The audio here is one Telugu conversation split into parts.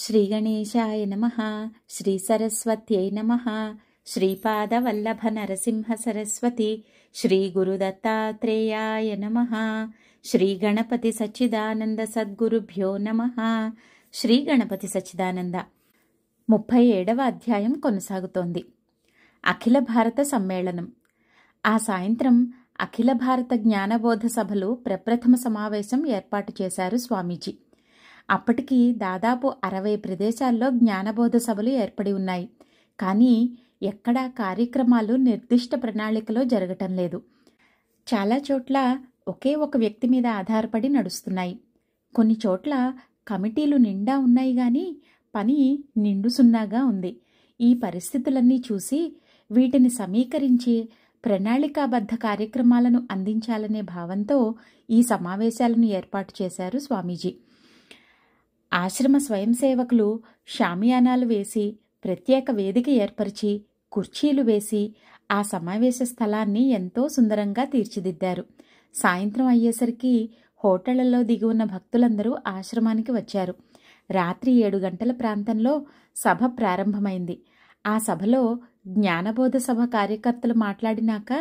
శ్రీగణేశాయ నమః. శ్రీ సరస్వత్యై నమః. శ్రీపాదవల్లభ నరసింహ సరస్వతి. శ్రీ గురుదత్తాత్రేయాయ నమః. శ్రీ గణపతి సచ్చిదానంద సద్గురుభ్యో నమః. శ్రీ గణపతి సచ్చిదానంద 37వ అధ్యాయం కొనసాగుతోంది. అఖిల భారత సమ్మేళనం. ఆ సాయంత్రం అఖిల భారత జ్ఞానబోధ సభలు ప్రప్రథమ సమావేశం ఏర్పాటు చేశారు స్వామీజీ. అప్పటికి దాదాపు 60 ప్రదేశాల్లో జ్ఞానబోధ సభలు ఏర్పడి ఉన్నాయి. కానీ ఎక్కడా కార్యక్రమాలు నిర్దిష్ట ప్రణాళికలో జరగటం లేదు. చాలా చోట్ల ఒకే ఒక వ్యక్తి మీద ఆధారపడి నడుస్తున్నాయి. కొన్ని చోట్ల కమిటీలు నిండా ఉన్నాయి గాని పని నిండు సున్నాగా ఉంది. ఈ పరిస్థితులన్నీ చూసి వీటిని సమీకరించి ప్రణాళికాబద్ధ కార్యక్రమాలను అందించాలనే భావంతో ఈ సమావేశాలను ఏర్పాటు చేశారు స్వామీజీ. ఆశ్రమ స్వయం సేవకులు షామియానాలు వేసి ప్రత్యేక వేదిక ఏర్పరిచి కుర్చీలు వేసి ఆ సమావేశ స్థలాన్ని ఎంతో సుందరంగా తీర్చిదిద్దారు. సాయంత్రం అయ్యేసరికి హోటళ్లలో దిగి ఉన్న భక్తులందరూ ఆశ్రమానికి వచ్చారు. రాత్రి 7 గంటల ప్రాంతంలో సభ ప్రారంభమైంది. ఆ సభలో జ్ఞానబోధ సభ కార్యకర్తలు మాట్లాడినాక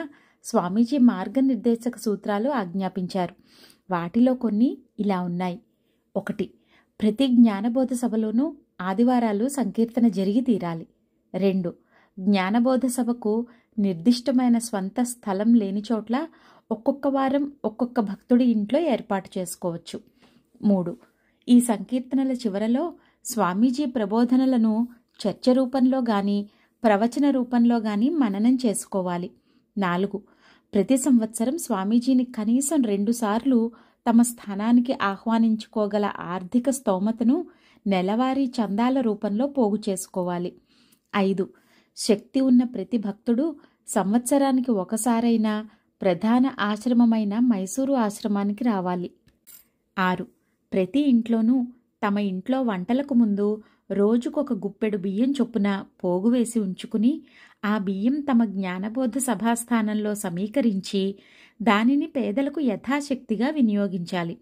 స్వామీజీ మార్గనిర్దేశక సూత్రాలు ఆజ్ఞాపించారు. వాటిలో కొన్ని ఇలా ఉన్నాయి. 1. ప్రతి జ్ఞానబోధ సభలోనూ ఆదివారాలు సంకీర్తన జరిగి తీరాలి. 2. జ్ఞానబోధ సభకు నిర్దిష్టమైన స్వంత స్థలం లేని చోట్ల ఒక్కొక్క వారం ఒక్కొక్క భక్తుడి ఇంట్లో ఏర్పాటు చేసుకోవచ్చు. 3. ఈ సంకీర్తనల చివరలో స్వామీజీ ప్రబోధనలను చర్చ రూపంలో గాని ప్రవచన రూపంలో గాని మననం చేసుకోవాలి. 4. ప్రతి సంవత్సరం స్వామీజీని కనీసం 2 సార్లు తమ స్థానానికి ఆహ్వానించుకోగల ఆర్థిక స్తోమతను నెలవారీ చందాల రూపంలో పోగు చేసుకోవాలి. 5. శక్తి ఉన్న ప్రతి భక్తుడు సంవత్సరానికి ఒకసారైనా ప్రధాన ఆశ్రమమైన మైసూరు ఆశ్రమానికి రావాలి. 6. ప్రతి ఇంట్లోనూ తమ ఇంట్లో వంటలకు ముందు రోజుకొక గుప్పెడు బియ్యం చొప్పున పోగువేసి ఉంచుకుని ఆ బియ్యం తమ జ్ఞానబోధ సభాస్థానంలో సమీకరించి దానిని పేదలకు యథాశక్తిగా వినియోగించాలి.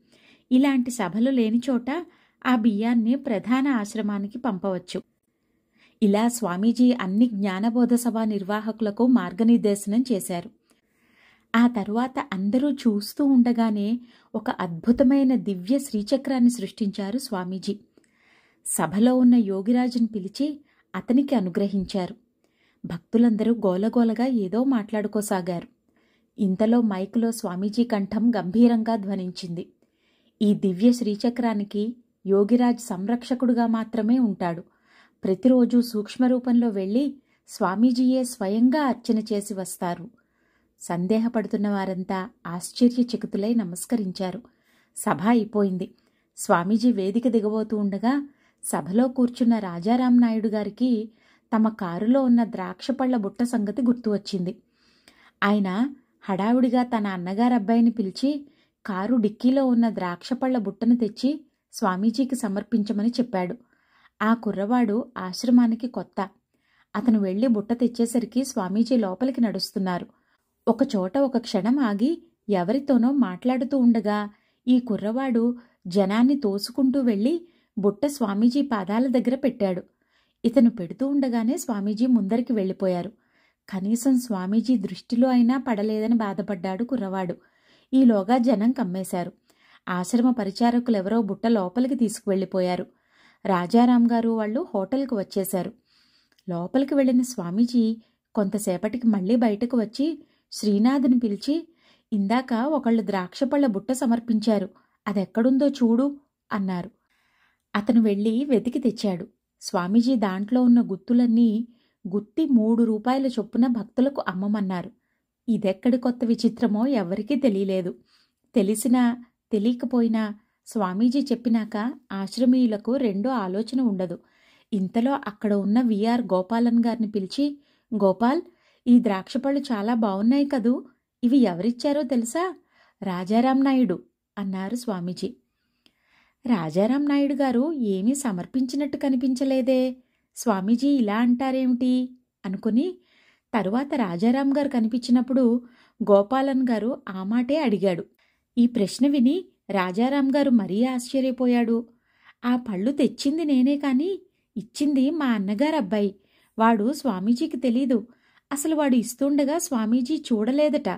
ఇలాంటి సభలు లేని చోట ఆ బియ్యాన్ని ప్రధాన ఆశ్రమానికి పంపవచ్చు. ఇలా స్వామీజీ అన్ని జ్ఞానబోధ సభా నిర్వాహకులకు మార్గనిర్దేశనం చేశారు. ఆ తరువాత అందరూ చూస్తూ ఉండగానే ఒక అద్భుతమైన దివ్య శ్రీచక్రాన్ని సృష్టించారు స్వామీజీ. సభలో ఉన్న యోగిరాజును పిలిచి అతనికి అనుగ్రహించారు. భక్తులందరూ గోలగోలగా ఏదో మాట్లాడుకోసాగారు. ఇంతలో మైకులో స్వామీజీ కంఠం గంభీరంగా ధ్వనించింది. ఈ దివ్య శ్రీచక్రానికి యోగిరాజ్ సంరక్షకుడుగా మాత్రమే ఉంటాడు. ప్రతిరోజు సూక్ష్మరూపంలో వెళ్లి స్వామీజీయే స్వయంగా అర్చన చేసి వస్తారు. సందేహపడుతున్న వారంతా ఆశ్చర్యచకితులై నమస్కరించారు. సభ అయిపోయింది. స్వామీజీ వేదిక దిగబోతూ ఉండగా సభలో కూర్చున్న రాజారాం నాయుడు గారికి తమ కారులో ఉన్న ద్రాక్షపళ్ల బుట్ట సంగతి గుర్తు వచ్చింది. ఆయన హడావుడిగా తన అన్నగారు అబ్బాయిని పిలిచి కారు డిక్కీలో ఉన్న ద్రాక్షపళ్ల బుట్టను తెచ్చి స్వామీజీకి సమర్పించమని చెప్పాడు. ఆ కుర్రవాడు ఆశ్రమానికి కొత్త. అతను వెళ్లి బుట్ట తెచ్చేసరికి స్వామీజీ లోపలికి నడుస్తున్నారు. ఒకచోట ఒక క్షణం ఆగి ఎవరితోనో మాట్లాడుతూ ఉండగా ఈ కుర్రవాడు జనాన్ని తోసుకుంటూ వెళ్లి బుట్ట స్వామీజీ పాదాల దగ్గర పెట్టాడు. ఇతను పెడుతూ ఉండగానే స్వామీజీ ముందరికి వెళ్లిపోయారు. కనీసం స్వామీజీ దృష్టిలో అయినా పడలేదని బాధపడ్డాడు కుర్రవాడు. ఈలోగా జనం కమ్మేశారు. ఆశ్రమ పరిచారకులెవరో బుట్ట లోపలికి తీసుకువెళ్లిపోయారు. రాజారాం గారు వాళ్ళు హోటల్కు వచ్చేశారు. లోపలికి వెళ్లిన స్వామీజీ కొంతసేపటికి మళ్లీ బయటకు వచ్చి శ్రీనాథుని పిలిచి, ఇందాక ఒకళ్ళు ద్రాక్షపళ్ల బుట్ట సమర్పించారు, అదెక్కడుందో చూడు అన్నారు. అతను వెళ్లి వెతికి తెచ్చాడు. స్వామీజీ దాంట్లో ఉన్న గుత్తులన్నీ గుత్తి 3 రూపాయల చొప్పున భక్తులకు అమ్మమన్నారు. ఇదెక్కడి కొత్త విచిత్రమో ఎవరికీ తెలియలేదు. తెలిసినా తెలియకపోయినా స్వామీజీ చెప్పినాక ఆశ్రమీయులకు రెండో ఆలోచన ఉండదు. ఇంతలో అక్కడ ఉన్న విఆర్ గోపాలన్ గారిని పిలిచి, గోపాల్, ఈ ద్రాక్షపళ్ళు చాలా బావున్నాయి కదూ, ఇవి ఎవరిచ్చారో తెలుసా? రాజారాం నాయుడు అన్నారు స్వామీజీ. రాజారాం నాయుడు గారు ఏమీ సమర్పించినట్టు కనిపించలేదే, స్వామీజీ ఇలా అంటారేమిటి అనుకుని తరువాత రాజారాం గారు కనిపించినప్పుడు గోపాలన్ గారు ఆ మాటే అడిగాడు. ఈ ప్రశ్న విని రాజారాం గారు మరీ ఆశ్చర్యపోయాడు. ఆ పళ్ళు తెచ్చింది నేనే కాని ఇచ్చింది మా అన్నగారు అబ్బాయి. వాడు స్వామీజీకి తెలీదు. అసలు వాడు ఇస్తుండగా స్వామీజీ చూడలేదట.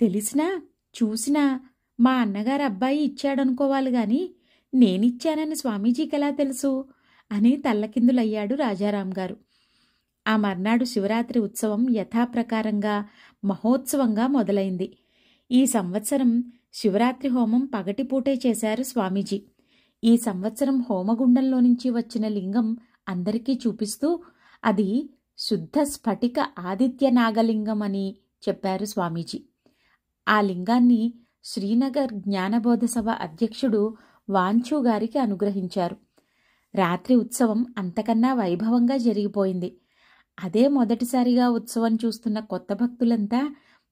తెలిసినా చూసినా మా అన్నగారు అబ్బాయి ఇచ్చాడనుకోవాలి గాని నేనిచ్చానని స్వామీజీకెలా తెలుసు అని తల్లకిందులయ్యాడు రాజారాం గారు. ఆ మర్నాడు శివరాత్రి ఉత్సవం యథాప్రకారంగా మహోత్సవంగా మొదలైంది. ఈ సంవత్సరం శివరాత్రి హోమం పగటిపూటే చేశారు స్వామీజీ. ఈ సంవత్సరం హోమగుండంలో నుంచి వచ్చిన లింగం అందరికీ చూపిస్తూ అది శుద్ధ స్ఫటిక ఆదిత్య నాగలింగం అని చెప్పారు స్వామీజీ. ఆ లింగాన్ని శ్రీనగర్ జ్ఞానబోధ సభ అధ్యక్షుడు వాంచూ గారికి అనుగ్రహించారు. రాత్రి ఉత్సవం అంతకన్నా వైభవంగా జరిగిపోయింది. అదే మొదటిసారిగా ఉత్సవం చూస్తున్న కొత్త భక్తులంతా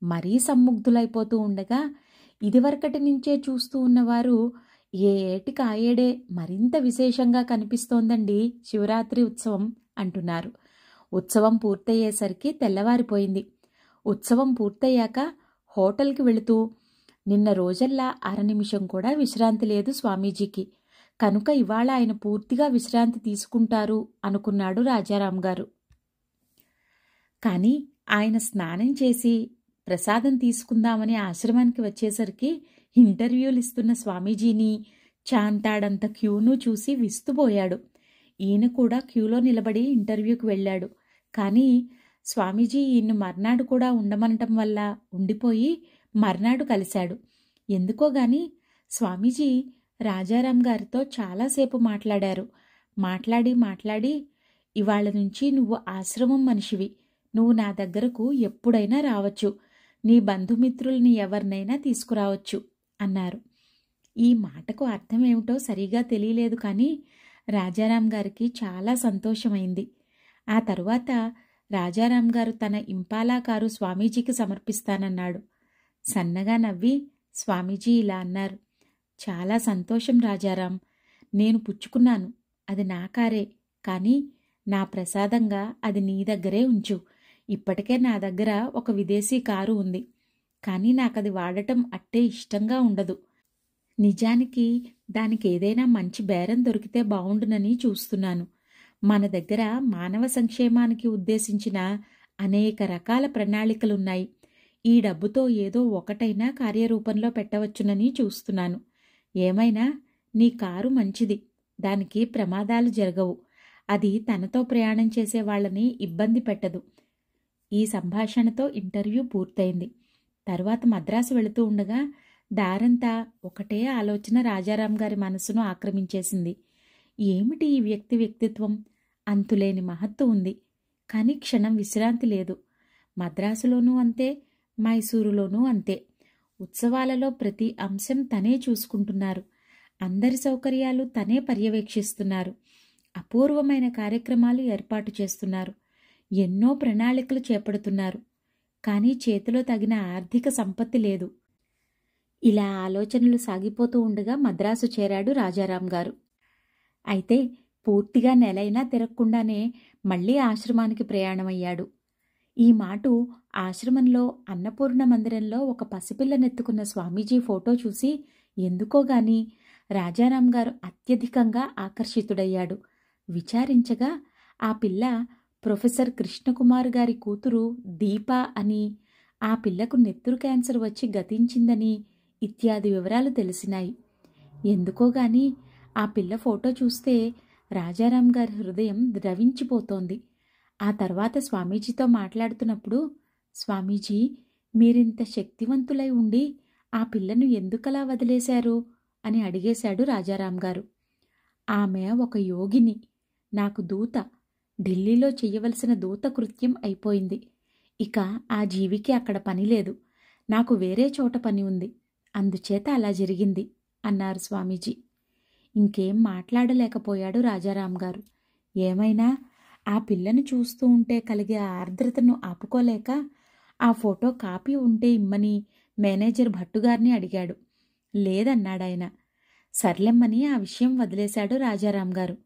మరీ సమ్ముగ్ధులైపోతూ ఉండగా ఇదివరకటి నుంచే చూస్తూ ఉన్నవారు ఏ ఏటికి ఆ ఏడే మరింత విశేషంగా కనిపిస్తోందండి శివరాత్రి ఉత్సవం అంటున్నారు. ఉత్సవం పూర్తయ్యేసరికి తెల్లవారిపోయింది. ఉత్సవం పూర్తయ్యాక హోటల్కి వెళుతూ నిన్న రోజల్లా అరనిమిషం కూడా విశ్రాంతి లేదు స్వామీజీకి. కనుక ఇవాళ ఆయన పూర్తిగా విశ్రాంతి తీసుకుంటారు అనుకున్నాడు రాజారాం గారు. కానీ ఆయన స్నానం చేసి ప్రసాదం తీసుకుందామని ఆశ్రమానికి వచ్చేసరికి ఇంటర్వ్యూలు ఇస్తున్న స్వామీజీని చాంతాడంత క్యూను చూసి విస్తుపోయాడు. ఈయన కూడా క్యూలో నిలబడి ఇంటర్వ్యూకి వెళ్ళాడు. కానీ స్వామీజీ ఈయన్ను మర్నాడు కూడా ఉండమనటం వల్ల ఉండిపోయి మర్నాడు కలిశాడు. ఎందుకోగాని స్వామీజీ రాజారాం గారితో చాలాసేపు మాట్లాడారు. మాట్లాడి ఇవాళ నుంచి నువ్వు ఆశ్రమం మనిషివి, నువ్వు నా దగ్గరకు ఎప్పుడైనా రావచ్చు, నీ బంధుమిత్రుల్ని ఎవరినైనా తీసుకురావచ్చు అన్నారు. ఈ మాటకు అర్థమేమిటో సరిగా తెలియలేదు కానీ రాజారాం గారికి చాలా సంతోషమైంది. ఆ తరువాత రాజారాం గారు తన ఇంపాలా కారు స్వామీజీకి సమర్పిస్తానన్నాడు. సన్నగా నవ్వి స్వామీజీ ఇలా అన్నారు, చాలా సంతోషం రాజారాం, నేను పుచ్చుకున్నాను, అది నా కారే, కానీ నా ప్రసాదంగా అది నీ దగ్గరే ఉంచు. ఇప్పటికే నా దగ్గర ఒక విదేశీ కారు ఉంది, కానీ నాకది వాడటం అట్టే ఇష్టంగా ఉండదు. నిజానికి దానికి ఏదైనా మంచి బేరం దొరికితే బావుండునని చూస్తున్నాను. మన దగ్గర మానవ సంక్షేమానికి ఉద్దేశించిన అనేక రకాల ప్రణాళికలున్నాయి. ఈ డబ్బుతో ఏదో ఒకటైనా కార్యరూపంలో పెట్టవచ్చునని చూస్తున్నాను. ఏమైనా నీ కారు మంచిది, దానికి ప్రమాదాలు జరగవు, అది తనతో ప్రయాణం చేసే వాళ్ళని ఇబ్బంది పెట్టదు. ఈ సంభాషణతో ఇంటర్వ్యూ పూర్తయింది. తర్వాత మద్రాసు వెళుతూ ఉండగా దారంతా ఒకటే ఆలోచన రాజారాం గారి మనసును ఆక్రమించేసింది. ఏమిటి ఈ వ్యక్తిత్వం? అంతులేని మహత్తు ఉంది, కానీ క్షణం విశ్రాంతి లేదు. మద్రాసులోనూ అంతే, మైసూరులోనూ అంతే. ఉత్సవాలలో ప్రతి అంశం తనే చూసుకుంటున్నారు. అందరి సౌకర్యాలు తనే పర్యవేక్షిస్తున్నారు. అపూర్వమైన కార్యక్రమాలు ఏర్పాటు చేస్తున్నారు. ఎన్నో ప్రణాళికలు చేపడుతున్నారు. కానీ చేతిలో తగిన ఆర్థిక సంపత్తి లేదు. ఇలా ఆలోచనలు సాగిపోతూ ఉండగా మద్రాసు చేరాడు రాజారాం గారు. అయితే పూర్తిగా నెలైనా తిరగకుండానే మళ్లీ ఆశ్రమానికి ప్రయాణమయ్యాడు. ఈ మాటు ఆశ్రమంలో అన్నపూర్ణ మందిరంలో ఒక పసిపిల్లనెత్తుకున్న స్వామీజీ ఫోటో చూసి ఎందుకోగాని రాజారాం గారు అత్యధికంగా ఆకర్షితుడయ్యాడు. విచారించగా ఆ పిల్ల ప్రొఫెసర్ కృష్ణకుమార్ గారి కూతురు దీప అని, ఆ పిల్లకు నెత్తురు క్యాన్సర్ వచ్చి గతించిందని ఇత్యాది వివరాలు తెలిసినాయి. ఎందుకోగాని ఆ పిల్ల ఫోటో చూస్తే రాజారాం గారి హృదయం ద్రవించిపోతోంది. ఆ తర్వాత స్వామీజీతో మాట్లాడుతున్నప్పుడు, స్వామీజీ, మీరింత శక్తివంతులై ఉండి ఆ పిల్లను ఎందుకలా వదిలేశారు అని అడిగేశాడు రాజారాం గారు. ఆమె ఒక యోగిని, నాకు దూత, ఢిల్లీలో చెయ్యవలసిన దూత కృత్యం అయిపోయింది. ఇక ఆ జీవికి అక్కడ పని లేదు, నాకు వేరే చోట పని ఉంది, అందుచేత అలా జరిగింది అన్నారు స్వామీజీ. ఇంకేం మాట్లాడలేకపోయాడు రాజారాం గారు. ఏమైనా ఆ పిల్లను చూస్తూ ఉంటే కలిగే ఆర్ద్రతను ఆపుకోలేక ఆ ఫోటో కాపీ ఉంటే ఇమ్మని మేనేజర్ భట్టుగారిని అడిగాడు. లేదన్నాడాయన. సర్లెమ్మని ఆ విషయం వదిలేశాడు రాజారాం గారు.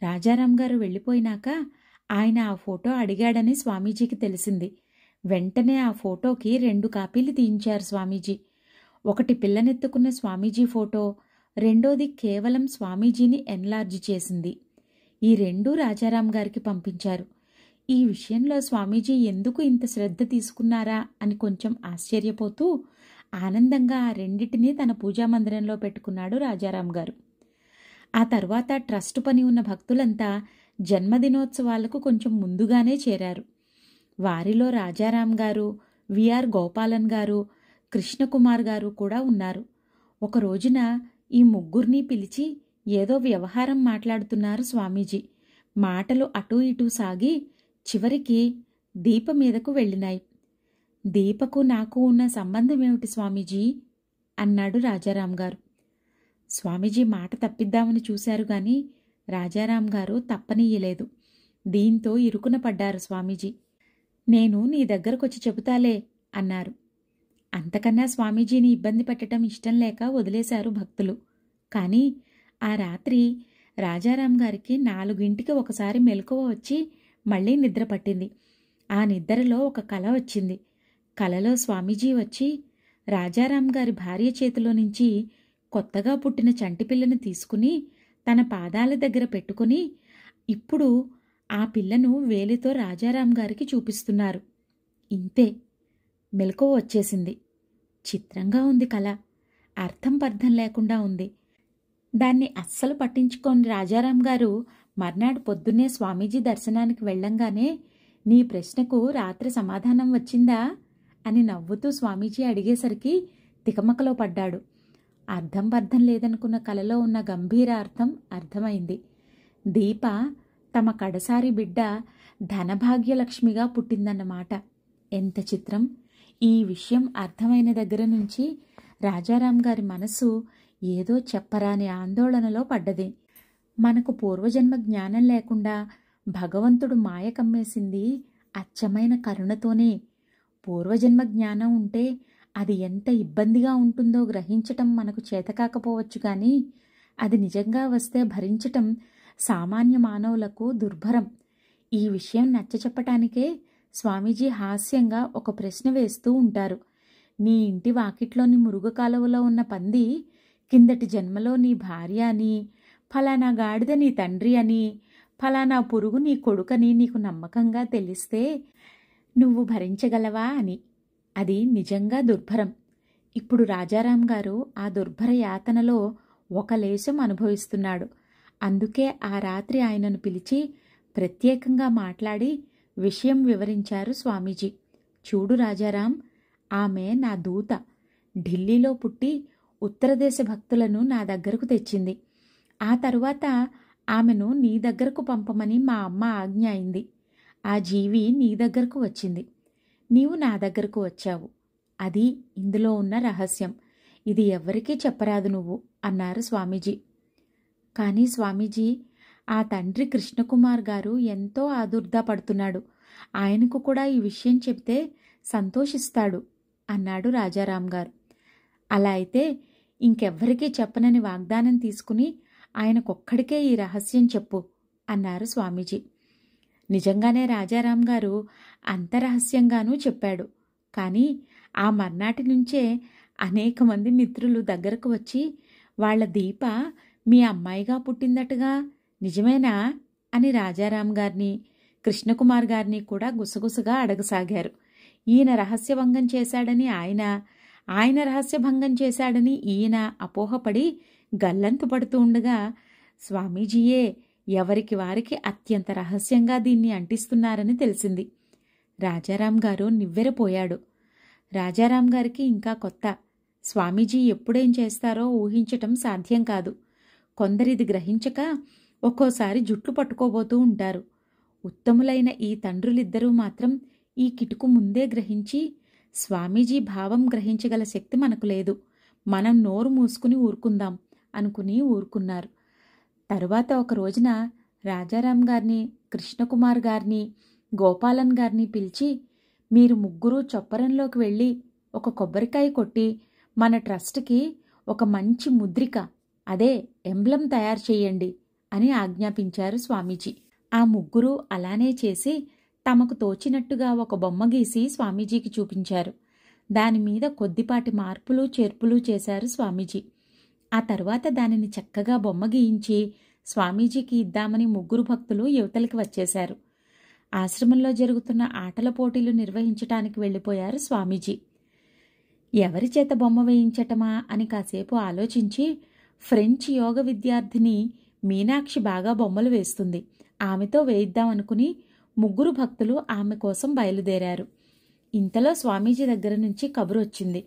రాజారాం గారు వెళ్ళిపోయినాక ఆయన ఆ ఫోటో అడిగాడని స్వామీజీకి తెలిసింది. వెంటనే ఆ ఫోటోకి 2 కాపీలు తీయించారు స్వామీజీ. ఒకటి పిల్లనెత్తుకున్న స్వామీజీ ఫోటో, రెండోది కేవలం స్వామీజీని ఎన్లార్జ్ చేసింది. ఈ రెండూ రాజారాం గారికి పంపించారు. ఈ విషయంలో స్వామీజీ ఎందుకు ఇంత శ్రద్ధ తీసుకున్నారా అని కొంచెం ఆశ్చర్యపోతూ ఆనందంగా ఆ రెండిటినీ తన పూజామందిరంలో పెట్టుకున్నాడు రాజారాం గారు. ఆ తర్వాత ట్రస్ట్ పని ఉన్న భక్తులంతా జన్మదినోత్సవాలకు కొంచెం ముందుగానే చేరారు. వారిలో రాజారాం గారు, విఆర్ గోపాలన్ గారు, కృష్ణకుమార్ గారు కూడా ఉన్నారు. ఒక రోజున ఈ ముగ్గురిని పిలిచి ఏదో వ్యవహారం మాట్లాడుతున్నారు స్వామీజీ. మాటలు అటూ ఇటూ సాగి చివరికి దీప మీదకు వెళ్ళినాయి. దీపకు నాకు ఉన్న సంబంధమేమిటి స్వామీజీ అన్నాడు రాజారాం గారు. స్వామీజీ మాట తప్పిద్దామని చూశారు గాని రాజారాం గారు తప్పనీయలేదు. దీంతో ఇరుకున పడ్డారు స్వామీజీ. నేను నీ దగ్గరకొచ్చి చెబుతాలే అన్నారు. అంతకన్నా స్వామీజీని ఇబ్బంది పెట్టడం ఇష్టం లేక వదిలేశారు భక్తులు. కానీ ఆ రాత్రి రాజారాం గారికి 4 ఒకసారి మెలకువ వచ్చి మళ్లీ నిద్ర పట్టింది. ఆ నిద్రలో ఒక కల వచ్చింది. కలలో స్వామీజీ వచ్చి రాజారాం గారి భార్య చేతిలో నుంచి కొత్తగా పుట్టిన చంటిపిల్లను తీసుకుని తన పాదాల దగ్గర పెట్టుకుని ఇప్పుడు ఆ పిల్లను వేలితో రాజారాం గారికి చూపిస్తున్నారు. ఇంతే, మెలకువ వచ్చేసింది. చిత్రంగా ఉంది కల. అర్థం పర్థం లేకుండా ఉంది. దాన్ని అస్సలు పట్టించుకోని రాజారాం గారు మర్నాడు పొద్దున్నే స్వామీజీ దర్శనానికి వెళ్ళంగానే నీ ప్రశ్నకు రాత్రి సమాధానం వచ్చిందా అని నవ్వుతూ స్వామీజీ అడిగేసరికి తికమకలో పడ్డాడు. అర్థం పర్థం లేదనుకున్న కలలో ఉన్న గంభీర అర్థం అర్థమైంది. దీప తమ కడసారి బిడ్డ ధనభాగ్యలక్ష్మిగా పుట్టిందన్నమాట. ఎంత చిత్రం! ఈ విషయం అర్థమైన దగ్గర నుంచి రాజారాం గారి మనసు ఏదో చెప్పరాని ఆందోళనలో పడ్డది. మనకు పూర్వజన్మ జ్ఞానం లేకుండా భగవంతుడు మాయ కమ్మేసింది అచ్చమైన కరుణతోనే. పూర్వజన్మ జ్ఞానం ఉంటే అది ఎంత ఇబ్బందిగా ఉంటుందో గ్రహించటం మనకు చేతకాకపోవచ్చు కానీ అది నిజంగా వస్తే భరించటం సామాన్య మానవులకు దుర్భరం. ఈ విషయం నచ్చచెప్పటానికే స్వామీజీ హాస్యంగా ఒక ప్రశ్న వేస్తూ ఉంటారు. నీ ఇంటి వాకిట్లోని మురుగు కాలువలో ఉన్న పంది కిందటి జన్మలో నీ భార్య అని, ఫలానా గాడిద నీ తండ్రి అని, ఫలానా పురుగు నీ కొడుకని నీకు నమ్మకంగా తెలిస్తే నువ్వు భరించగలవా అని. అది నిజంగా దుర్భరం. ఇప్పుడు రాజారాం గారు ఆ దుర్భర యాతనలో ఒక లేశం అనుభవిస్తున్నాడు. అందుకే ఆ రాత్రి ఆయనను పిలిచి ప్రత్యేకంగా మాట్లాడి విషయం వివరించారు స్వామీజీ. చూడు రాజారాం, ఆమె నా దూత. ఢిల్లీలో పుట్టి ఉత్తరదేశ భక్తులను నా దగ్గరకు తెచ్చింది. ఆ తరువాత ఆమెను నీ దగ్గరకు పంపమని మా అమ్మ ఆజ్ఞ అయింది. ఆ జీవి నీ దగ్గరకు వచ్చింది. నీవు నా దగ్గరకు వచ్చావు. అది ఇందులో ఉన్న రహస్యం. ఇది ఎవ్వరికీ చెప్పరాదు నువ్వు అన్నారు స్వామీజీ. కానీ స్వామీజీ, ఆ తండ్రి కృష్ణకుమార్ గారు ఎంతో ఆదుర్దాపడుతున్నాడు. ఆయనకు కూడా ఈ విషయం చెప్తే సంతోషిస్తాడు అన్నాడు రాజారాం గారు. అలా అయితే ఇంకెవ్వరికీ చెప్పనని వాగ్దానం తీసుకుని ఆయనకొక్కడికే ఈ రహస్యం చెప్పు అన్నారు స్వామీజీ. నిజంగానే రాజారాం గారు అంత రహస్యంగానూ చెప్పాడు. కానీ ఆ మర్నాటి నుంచే అనేక మంది మిత్రులు దగ్గరకు వచ్చి వాళ్ల దీప మీ అమ్మాయిగా పుట్టిందటగా, నిజమేనా అని రాజారాం గారిని, కృష్ణకుమార్ గారిని కూడా గుసగుసగా అడగసాగారు. ఈయన రహస్యభంగం చేశాడని ఆయన రహస్యభంగం చేశాడని ఈయన అపోహపడి గల్లంతు పడుతూ ఉండగా స్వామీజీయే ఎవరికి వారికి అత్యంత రహస్యంగా దీన్ని అంటిస్తున్నారని తెలిసింది. రాజారాం గారు నివ్వెరపోయాడు. రాజారాం గారికి ఇంకా కొత్త. స్వామీజీ ఎప్పుడేం చేస్తారో ఊహించటం సాధ్యం కాదు. కొందరిది గ్రహించక ఒక్కోసారి జుట్లు పట్టుకోబోతూ ఉంటారు. ఉత్తములైన ఈ తండ్రులిద్దరూ మాత్రం ఈ కిటుకు ముందే గ్రహించి స్వామీజీ భావం గ్రహించగల శక్తి మనకు లేదు, మనం నోరు మూసుకుని ఊరుకుందాం అనుకుని ఊరుకున్నారు. తరువాత ఒక రోజున రాజారాం గారిని, కృష్ణకుమార్ గారిని, గోపాలన్ గారిని పిలిచి మీరు ముగ్గురు చొప్పరంలోకి వెళ్ళి ఒక కొబ్బరికాయ కొట్టి మన ట్రస్ట్కి ఒక మంచి ముద్రిక, అదే ఎంబ్లం తయారు చేయండి అని ఆజ్ఞాపించారు స్వామీజీ. ఆ ముగ్గురు అలానే చేసి తమకు తోచినట్టుగా ఒక బొమ్మ గీసి స్వామీజీకి చూపించారు. దానిమీద కొద్దిపాటి మార్పులు చేర్పులు చేశారు స్వామీజీ. ఆ తరువాత దానిని చక్కగా బొమ్మ గీయించి స్వామీజీకి ఇద్దామని ముగ్గురు భక్తులు యువతలకి వచ్చేశారు. ఆశ్రమంలో జరుగుతున్న ఆటల పోటీలు నిర్వహించటానికి వెళ్ళిపోయారు స్వామీజీ. ఎవరి చేత బొమ్మ వేయించటమా అని కాసేపు ఆలోచించి, ఫ్రెంచ్ యోగ విద్యార్థిని మీనాక్షి బాగా బొమ్మలు వేస్తుంది, ఆమెతో వేయిద్దామనుకుని ముగ్గురు భక్తులు ఆమె కోసం బయలుదేరారు. ఇంతలో స్వామీజీ దగ్గర నుంచి కబురు వచ్చింది,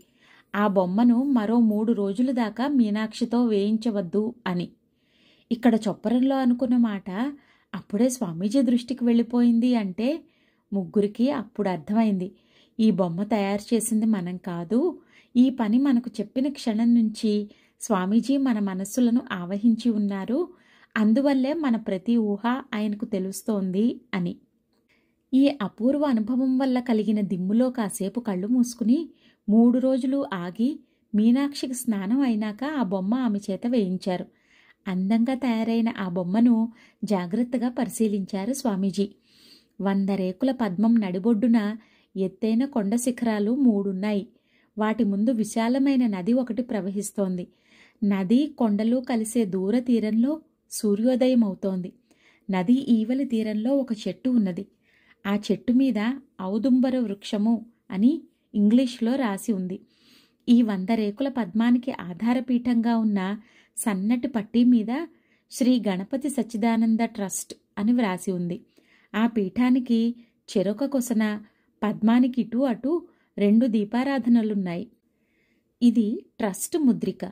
ఆ బొమ్మను మరో 3 రోజుల దాకా మీనాక్షితో వేయించవద్దు అని. ఇక్కడ చొప్పరంలో అనుకున్న మాట అప్పుడే స్వామీజీ దృష్టికి వెళ్ళిపోయింది అంటే ముగ్గురికి అప్పుడు అర్థమైంది, ఈ బొమ్మ తయారు చేసింది మనం కాదు, ఈ పని మనకు చెప్పిన క్షణం నుంచి స్వామీజీ మన మనస్సులను ఆవహించి ఉన్నారు, అందువల్లే మన ప్రతి ఊహ ఆయనకు తెలుస్తోంది అని. ఈ అపూర్వ అనుభవం వల్ల కలిగిన దిమ్ములో కాసేపు కళ్ళు మూసుకుని 3 రోజులు ఆగి మీనాక్షికి స్నానం అయినాక ఆ బొమ్మ ఆమె చేత వేయించారు. అందంగా తయారైన ఆ బొమ్మను జాగ్రత్తగా పరిశీలించారు స్వామీజీ. 100 రేకుల పద్మం నడిబొడ్డున ఎత్తైన కొండ శిఖరాలు 3 ఉన్నాయి. వాటి ముందు విశాలమైన నది ఒకటి ప్రవహిస్తోంది. నది కొండలు కలిసే దూర తీరంలో సూర్యోదయం అవుతోంది. నది ఈవలి తీరంలో ఒక చెట్టు ఉన్నది. ఆ చెట్టు మీద ఔదుంబర వృక్షము అని ఇంగ్లీష్లో రాసి ఉంది. ఈ 100 రేకుల పద్మానికి ఆధారపీఠంగా ఉన్న సన్నటి పట్టీ మీద శ్రీ గణపతి సచ్చిదానంద ట్రస్ట్ అని వ్రాసి ఉంది. ఆ పీఠానికి చెరొక కొసన పద్మానికి ఇటు అటు 2 దీపారాధనలున్నాయి. ఇది ట్రస్ట్ ముద్రిక.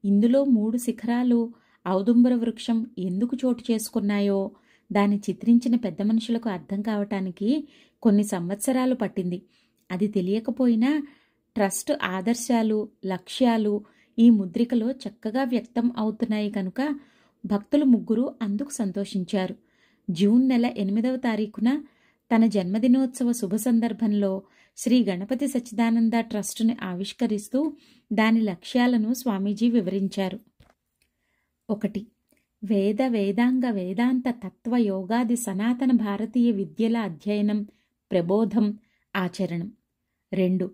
ఇందులో 3 శిఖరాలు ఔదుంబర వృక్షం ఎందుకు చోటు చేసుకున్నాయో దాన్ని చిత్రించిన పెద్ద మనుషులకు అర్థం కావటానికి కొన్ని సంవత్సరాలు పట్టింది. అది తెలియకపోయినా ట్రస్ట్ ఆదర్శాలు, లక్ష్యాలు ఈ ముద్రికలో చక్కగా వ్యక్తం అవుతున్నాయి కనుక భక్తులు ముగ్గురు అందుకు సంతోషించారు. జూన్ నెల 8వ తారీఖున తన జన్మదినోత్సవ శుభ సందర్భంలో శ్రీ గణపతి సచ్చిదానంద ట్రస్టుని ఆవిష్కరిస్తూ దాని లక్ష్యాలను స్వామీజీ వివరించారు. 1. వేద వేదాంగ వేదాంత తత్వ యోగాది సనాతన భారతీయ విద్యల అధ్యయనం, ప్రబోధం, ఆచరణం. 2.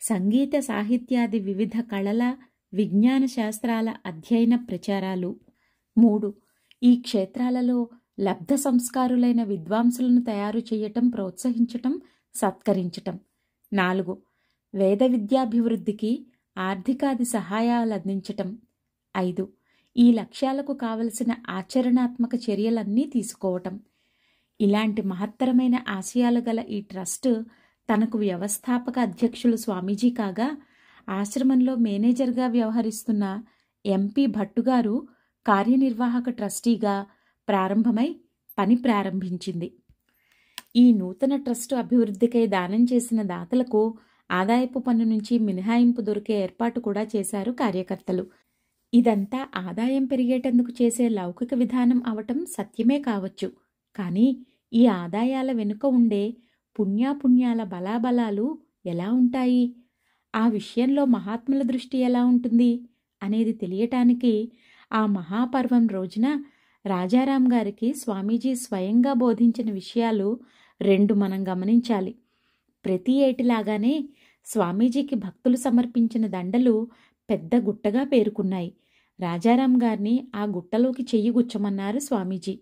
సంగీత సాహిత్యాది వివిధ కళల, విజ్ఞాన శాస్త్రాల అధ్యయన ప్రచారాలు. 3. ఈ క్షేత్రాలలో లబ్ధ సంస్కారులైన విద్వాంసులను తయారు చేయటం, ప్రోత్సహించటం, సత్కరించటం. 4. వేద విద్యాభివృద్ధికి ఆర్థికాది సహాయాలు అందించటం. 5. ఈ లక్ష్యాలకు కావలసిన ఆచరణాత్మక చర్యలన్నీ తీసుకోవటం. ఇలాంటి మహత్తరమైన ఆశయాలు గల ఈ ట్రస్ట్ తనకు వ్యవస్థాపక అధ్యక్షులు స్వామీజీ కాగా, ఆశ్రమంలో మేనేజర్గా వ్యవహరిస్తున్న ఎంపీ భట్టుగారు కార్యనిర్వాహక ట్రస్టీగా ప్రారంభమై పని ప్రారంభించింది. ఈ నూతన ట్రస్టు అభివృద్ధికై దానం చేసిన దాతలకు ఆదాయపు పన్ను నుంచి మినహాయింపు దొరికే ఏర్పాటు కూడా చేశారు కార్యకర్తలు. ఇదంతా ఆదాయం పెరిగేటందుకు చేసే లౌకిక విధానం అవటం సత్యమే కావచ్చు. కానీ ఈ ఆదాయాల వెనుక ఉండే పుణ్యాపుణ్యాల బలాబలాలు ఎలా ఉంటాయి, ఆ విషయంలో మహాత్ముల దృష్టి ఎలా ఉంటుంది అనేది తెలియటానికి ఆ మహాపర్వం రోజున రాజారాం గారికి స్వామీజీ స్వయంగా బోధించిన విషయాలు 2 మనం గమనించాలి. ప్రతి ఏటిలాగానే స్వామీజీకి భక్తులు సమర్పించిన దండలు పెద్ద గుట్టగా పేరుకున్నాయి. రాజారాం గారిని ఆ గుట్టలోకి చెయ్యి గుచ్చమన్నారు స్వామీజీ.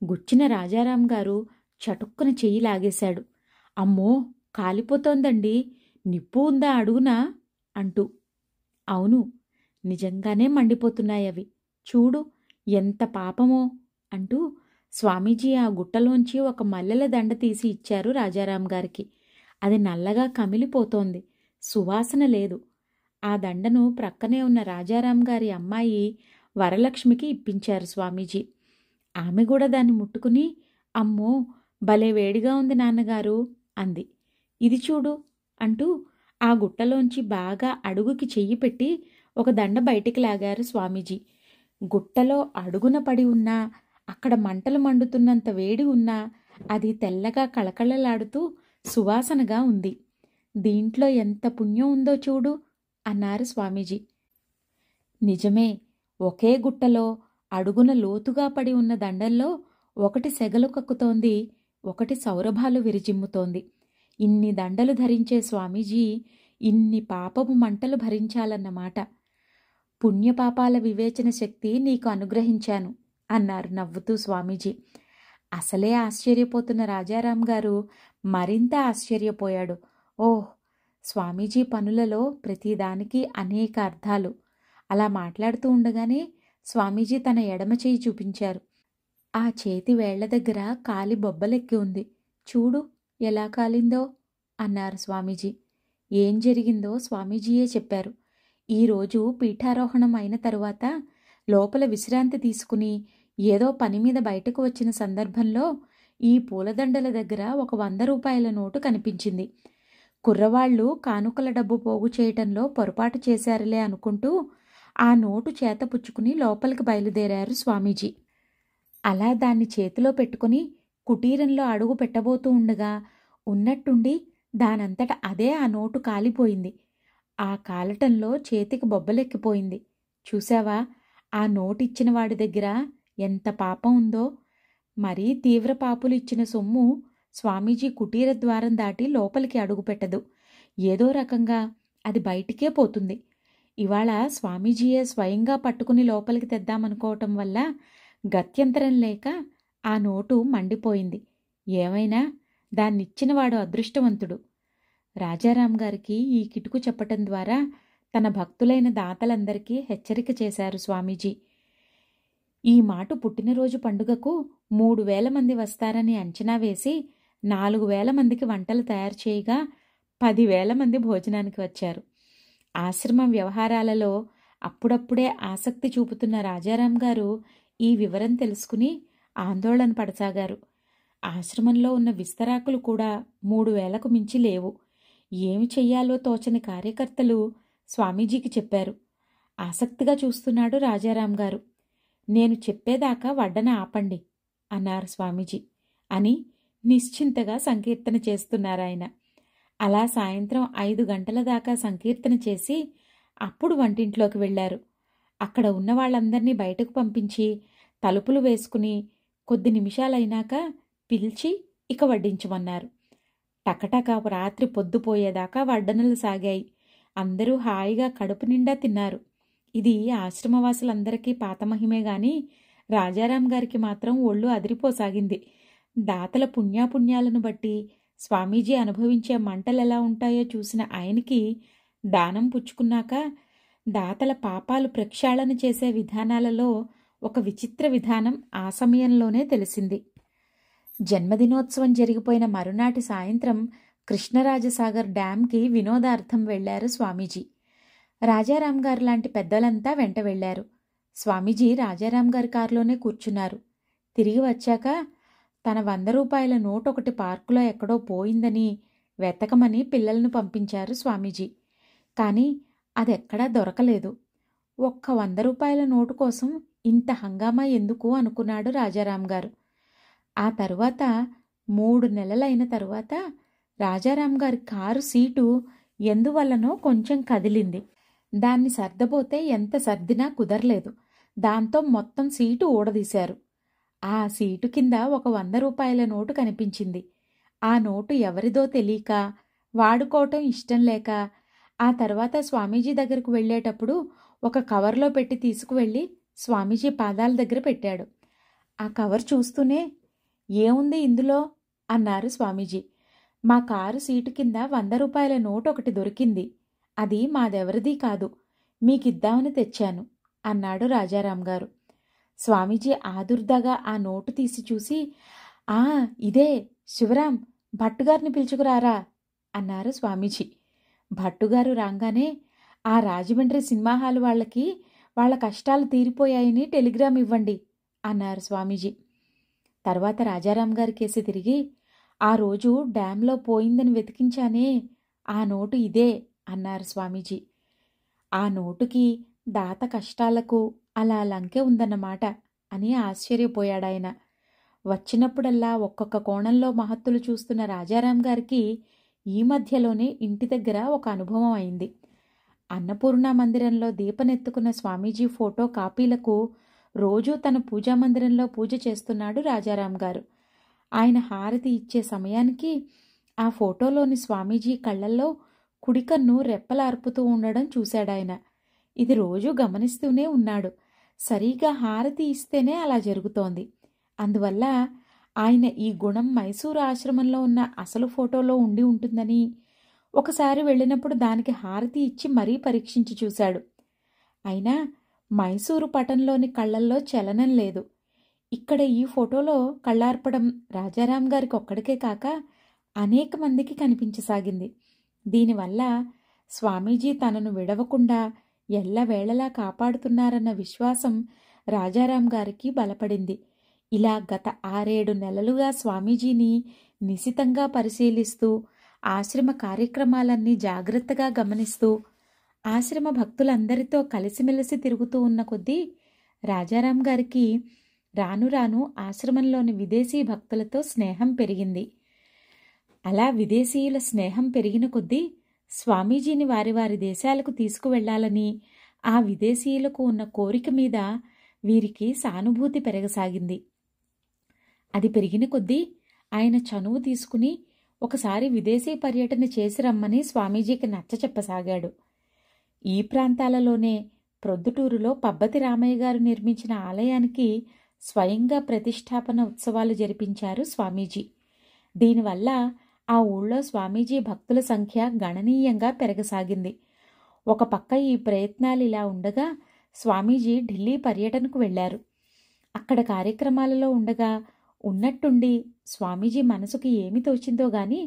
గుచ్చిన రాజారాం గారు చటుక్కున చెయ్యి లాగేశాడు. అమ్మో, కాలిపోతోందండి, నిప్పు ఉందా అడుగునా అంటూ. అవును, నిజంగానే మండిపోతున్నాయవి, చూడు ఎంత పాపమో అంటూ స్వామీజీ ఆ గుట్టలోంచి ఒక మల్లెల దండ తీసి ఇచ్చారు రాజారాం గారికి. అది నల్లగా కమిలిపోతోంది, సువాసన లేదు. ఆ దండను ప్రక్కనే ఉన్న రాజారాం గారి అమ్మాయి వరలక్ష్మికి ఇప్పించారు స్వామీజీ. ఆమె కూడా దాన్ని ముట్టుకుని, అమ్మో భలే వేడిగా ఉంది నాన్నగారు అంది. ఇది చూడు అంటూ ఆ గుట్టలోంచి బాగా అడుగుకి చెయ్యి పెట్టి ఒక దండ బయటికి లాగారు స్వామీజీ. గుట్టలో అడుగున పడి ఉన్నా, అక్కడ మంటలు మండుతున్నంత వేడి ఉన్నా అది తెల్లగా కళకళలాడుతూ సువాసనగా ఉంది. దీంట్లో ఎంత పుణ్యం ఉందో చూడు అన్నారు స్వామీజీ. నిజమే, ఒకే గుట్టలో అడుగున లోతుగా పడి ఉన్న దండల్లో ఒకటి సెగలు కక్కుతోంది, ఒకటి సౌరభాలు విరిజిమ్ముతోంది. ఇన్ని దండలు ధరించే స్వామీజీ ఇన్ని పాపపు మంటలు భరించాలన్నమాట. పుణ్యపాపాల వివేచన శక్తి నీకు అనుగ్రహించాను అన్నారు నవ్వుతూ స్వామీజీ. అసలే ఆశ్చర్యపోతున్న రాజారాం గారు మరింత ఆశ్చర్యపోయాడు. ఓహ్, స్వామీజీ పనులలో ప్రతిదానికి అనేక అర్థాలు. అలా మాట్లాడుతూ ఉండగానే స్వామీజీ తన ఎడమ చేయి చూపించారు. ఆ చేతి వేళ్ల దగ్గర కాలి బొబ్బలెక్కి ఉంది. చూడు ఎలా కాలిందో అన్నారు స్వామీజీ. ఏం జరిగిందో స్వామీజీయే చెప్పారు. ఈరోజు పీఠారోహణం అయిన తరువాత లోపల విశ్రాంతి తీసుకుని ఏదో పని మీద బయటకు వచ్చిన సందర్భంలో ఈ పూలదండల దగ్గర ఒక 100 రూపాయల నోటు కనిపించింది. కుర్రవాళ్లు కానుకల డబ్బు పోగు చేయటంలో పొరపాటు చేశారులే అనుకుంటూ ఆ నోటు చేత పుచ్చుకుని లోపలికి బయలుదేరారు స్వామీజీ. అలా దాన్ని చేతిలో పెట్టుకుని కుటీరంలో అడుగు పెట్టబోతూ ఉండగా ఉన్నట్టుండి దానంతట అదే ఆ నోటు కాలిపోయింది. ఆ కాలటంలో చేతికి బొబ్బలెక్కిపోయింది. చూశావా, ఆ నోటిచ్చిన వాడి దగ్గర ఎంత పాపం ఉందో. మరీ తీవ్ర పాపులు ఇచ్చిన సొమ్ము స్వామీజీ కుటీర ద్వారం దాటి లోపలికి అడుగుపెట్టదు. ఏదో రకంగా అది బయటికే పోతుంది. ఇవాళ స్వామీజీయే స్వయంగా పట్టుకుని లోపలికి తెద్దామనుకోవటం వల్ల గత్యంతరం లేక ఆ నోటు మండిపోయింది. ఏమైనా దాన్నిచ్చినవాడు అదృష్టవంతుడు. రాజారాం గారికి ఈ కిటుకు చెప్పటం ద్వారా తన భక్తులైన దాతలందరికీ హెచ్చరిక చేశారు స్వామీజీ. ఈ మాట పుట్టినరోజు పండుగకు 3000 మంది వస్తారని అంచనా వేసి 4000 మందికి వంటలు తయారు చేయగా 10,000 మంది భోజనానికి వచ్చారు. ఆశ్రమం వ్యవహారాలలో అప్పుడప్పుడే ఆసక్తి చూపుతున్న రాజారాం గారు ఈ వివరం తెలుసుకుని ఆందోళన పడసాగారు. ఆశ్రమంలో ఉన్న విస్తరాకులు కూడా 3,000కు మించి లేవు. ఏమి చెయ్యాలో తోచని కార్యకర్తలు స్వామీజీకి చెప్పారు. ఆసక్తిగా చూస్తున్నాడు రాజారాం గారు. నేను చెప్పేదాకా వడ్డన ఆపండి అన్నారు స్వామీజీ అని నిశ్చింతగా సంకీర్తన చేస్తున్నారాయన. అలా సాయంత్రం 5 గంటల దాకా సంకీర్తన చేసి అప్పుడు వంటింట్లోకి వెళ్లారు. అక్కడ ఉన్న వాళ్ళందర్నీ బయటకు పంపించి తలుపులు వేసుకుని కొద్ది నిమిషాలైనాక పిలిచి ఇక వడ్డించమన్నారు. టకటక రాత్రి పొద్దుపోయేదాకా వడ్డనలు సాగాయి. అందరూ హాయిగా కడుపు నిండా తిన్నారు. ఇది ఆశ్రమవాసులందరికీ పాతమహిమే గాని రాజారాం గారికి మాత్రం ఒళ్ళు అదిరిపోసాగింది. దాతల పుణ్యాపుణ్యాలను బట్టి స్వామీజీ అనుభవించే మంటలెలా ఉంటాయో చూసిన ఆయనకి దానం పుచ్చుకున్నాక దాతల పాపాలు ప్రక్షాళన చేసే విధానాలలో ఒక విచిత్ర విధానం ఆ సమయంలోనే తెలిసింది. జన్మదినోత్సవం జరిగిపోయిన మరునాటి సాయంత్రం కృష్ణరాజసాగర్ డ్యాంకి వినోదార్థం వెళ్లారు స్వామీజీ. రాజారాం గారు లాంటి పెద్దలంతా వెంట వెళ్లారు. స్వామీజీ రాజారాం గారి కారులోనే కూర్చున్నారు. తిరిగి వచ్చాక తన 100 రూపాయల నోటు ఒకటి పార్కులో ఎక్కడో పోయిందని వెతకమని పిల్లలను పంపించారు స్వామీజీ. కానీ అదెక్కడా దొరకలేదు. ఒక్క 100 రూపాయల నోటు కోసం ఇంత హంగామా ఎందుకు అనుకున్నాడు రాజారాం గారు. ఆ తరువాత 3 నెలలైన తరువాత రాజారాం గారి కారు సీటు ఎందువల్లనో కొంచెం కదిలింది. దాన్ని సర్దబోతే ఎంత సర్దినా కుదరలేదు. దాంతో మొత్తం సీటు ఊడదీశారు. ఆ సీటు కింద ఒక 100 రూపాయల నోటు కనిపించింది. ఆ నోటు ఎవరిదో తెలియక, వాడుకోవటం ఇష్టం లేక, ఆ తర్వాత స్వామీజీ దగ్గరకు వెళ్లేటప్పుడు ఒక కవర్లో పెట్టి తీసుకువెళ్ళి స్వామీజీ పాదాల దగ్గర పెట్టాడు. ఆ కవర్ చూస్తూనే ఏముంది ఇందులో అన్నారు స్వామీజీ. మా కారు సీటు కింద 100 రూపాయల నోటు ఒకటి దొరికింది. అది మాదెవరిదీ కాదు, మీకిద్దామని తెచ్చాను అన్నాడు రాజారాం గారు. స్వామీజీ ఆదుర్దాగా ఆ నోటు తీసి చూసి, ఆ ఇదే, శివరాం, భట్టుగారిని పిలుచుకురారా అన్నారు స్వామీజీ. భట్టుగారు రాగానే ఆ రాజమండ్రి సినిమా హాలు వాళ్ళకి వాళ్ళ కష్టాలు తీరిపోయాయని టెలిగ్రామ్ ఇవ్వండి అన్నారు స్వామీజీ. తర్వాత రాజారాం గారి కేసి తిరిగి, ఆ రోజు డ్యాంలో పోయిందని వెతికించానే, ఆ నోటు ఇదే అన్నారు స్వామీజీ. ఆ నోటుకి దాత కష్టాలకు అలా లంకె ఉందన్నమాట అని ఆశ్చర్యపోయాడాయన. వచ్చినప్పుడల్లా ఒక్కొక్క కోణంలో మహత్తులు చూస్తున్న రాజారాం గారికి ఈ మధ్యలోనే ఇంటి దగ్గర ఒక అనుభవం అయింది. అన్నపూర్ణ మందిరంలో దీపనెత్తుకున్న స్వామీజీ ఫోటో కాపీలకు రోజూ తన పూజామందిరంలో పూజ చేస్తున్నాడు రాజారాం గారు. ఆయన హారతి ఇచ్చే సమయానికి ఆ ఫోటోలోని స్వామీజీ కళ్లల్లో కుడికన్ను రెప్పలార్పుతూ ఉండడం చూశాడాయన. ఇది రోజూ గమనిస్తూనే ఉన్నాడు. సరిగా హారతి ఇస్తేనే అలా జరుగుతోంది. అందువల్ల ఆయన ఈ గుణం మైసూరు ఆశ్రమంలో ఉన్న అసలు ఫోటోలో ఉండి ఉంటుందని ఒకసారి వెళ్ళినప్పుడు దానికి హారతి ఇచ్చి మరీ పరీక్షించి చూశాడు. అయినా మైసూరు పటంలోని కళ్ళల్లో చలనం లేదు. ఇక్కడ ఈ ఫోటోలో కళ్ళార్పడం రాజారాం గారికి ఒక్కడికే కాక అనేక మందికి కనిపించసాగింది. దీనివల్ల స్వామీజీ తనను విడవకుండా ఎల్లవేళలా కాపాడుతున్నారన్న విశ్వాసం రాజారాం గారికి బలపడింది. ఇలా గత 6-7 నెలలుగా స్వామీజీని నిశితంగా పరిశీలిస్తూ ఆశ్రమ కార్యక్రమాలన్నీ జాగ్రత్తగా గమనిస్తూ ఆశ్రమ భక్తులందరితో కలిసిమెలిసి తిరుగుతూ ఉన్న కొద్దీ రాజారాం గారికి రాను రాను ఆశ్రమంలోని విదేశీ భక్తులతో స్నేహం పెరిగింది. అలా విదేశీయుల స్నేహం పెరిగిన కొద్దీ స్వామీజీని వారి వారి దేశాలకు తీసుకువెళ్లాలని ఆ విదేశీయులకు ఉన్న కోరిక మీద వీరికి సానుభూతి పెరగసాగింది. అది పెరిగిన కొద్దీ ఆయన చనువు తీసుకుని ఒకసారి విదేశీ పర్యటన చేసి రమ్మని స్వామీజీకి నచ్చచెప్పసాగాడు. ఈ ప్రాంతాలలోనే ప్రొద్దుటూరులో పబ్బతి రామయ్య గారు నిర్మించిన ఆలయానికి స్వయంగా ప్రతిష్టాపన ఉత్సవాలు జరిపించారు స్వామీజీ. దీనివల్ల ఆ ఊళ్ళో స్వామీజీ భక్తుల సంఖ్య గణనీయంగా పెరగసాగింది. ఒక పక్క ఈ ప్రయత్నాలు ఇలా ఉండగా స్వామీజీ ఢిల్లీ పర్యటనకు వెళ్లారు. అక్కడ కార్యక్రమాలలో ఉండగా ఉన్నట్టుండి స్వామీజీ మనసుకి ఏమి తోచిందో గాని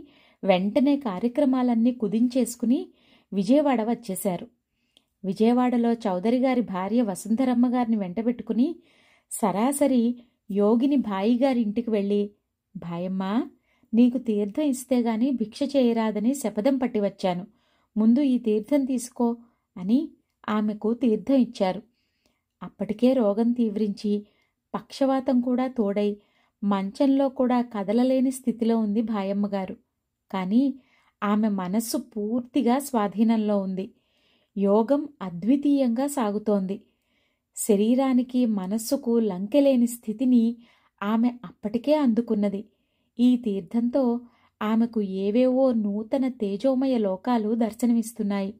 వెంటనే కార్యక్రమాలన్నీ కుదించేసుకుని విజయవాడ వచ్చేశారు. విజయవాడలో చౌదరి గారి భార్య వసుంధరమ్మ గారిని వెంటబెట్టుకుని సరాసరి యోగిని భాయిగారి ఇంటికి వెళ్ళి, భాయమ్మా, నీకు తీర్థం ఇస్తే గాని భిక్ష చేయరాదని శపథం పట్టి వచ్చాను. ముందు ఈ తీర్థం తీసుకో అని ఆమెకు తీర్థం ఇచ్చారు. అప్పటికే రోగం తీవ్రించి పక్షవాతం కూడా తోడై మంచంలో కూడా కదలలేని స్థితిలో ఉంది భాయమ్మగారు. కానీ ఆమె మనస్సు పూర్తిగా స్వాధీనంలో ఉంది. యోగం అద్వితీయంగా సాగుతోంది. శరీరానికి మనస్సుకు లంకెలేని స్థితిని ఆమె అప్పటికే అందుకున్నది. ఈ తీర్థంతో ఆమెకు ఏవేవో నూతన తేజోమయ లోకాలు దర్శనమిస్తున్నాయి.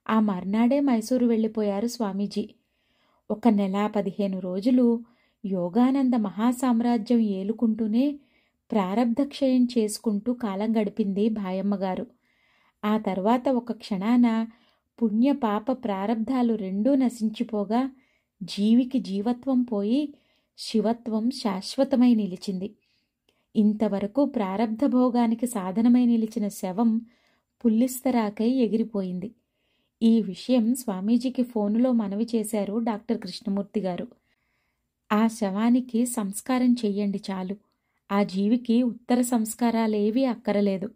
ఆ మర్నాడే మైసూరు వెళ్ళిపోయారు స్వామీజీ. 1 నెల 15 రోజులు యోగానంద మహాసామ్రాజ్యం ఏలుకుంటూనే ప్రారబ్ధక్షయం చేసుకుంటూ కాలం గడిపింది భాయమ్మగారు. ఆ తర్వాత ఒక క్షణాన పుణ్య పాప ప్రారబ్ధాలు రెండూ నశించిపోగా జీవికి జీవత్వం పోయి శివత్వం శాశ్వతమై నిలిచింది. ఇంతవరకు ప్రారబ్ధ భోగానికి సాధనమై నిలిచిన శవం పుల్లిస్తరాకై ఎగిరిపోయింది. ఈ విషయం స్వామీజీకి ఫోనులో మనవి చేశారు డాక్టర్ కృష్ణమూర్తి గారు. ఆ శవానికి సంస్కారం చెయ్యండి చాలు. ఆ జీవికి ఉత్తర సంస్కారాలేవీ అక్కరలేదు.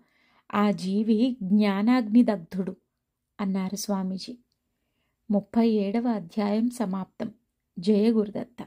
ఆ జీవి జ్ఞానాగ్నిదగ్ధుడు అన్నారు స్వామీజీ. 37వ అధ్యాయం సమాప్తం. జయ గురుదత్త.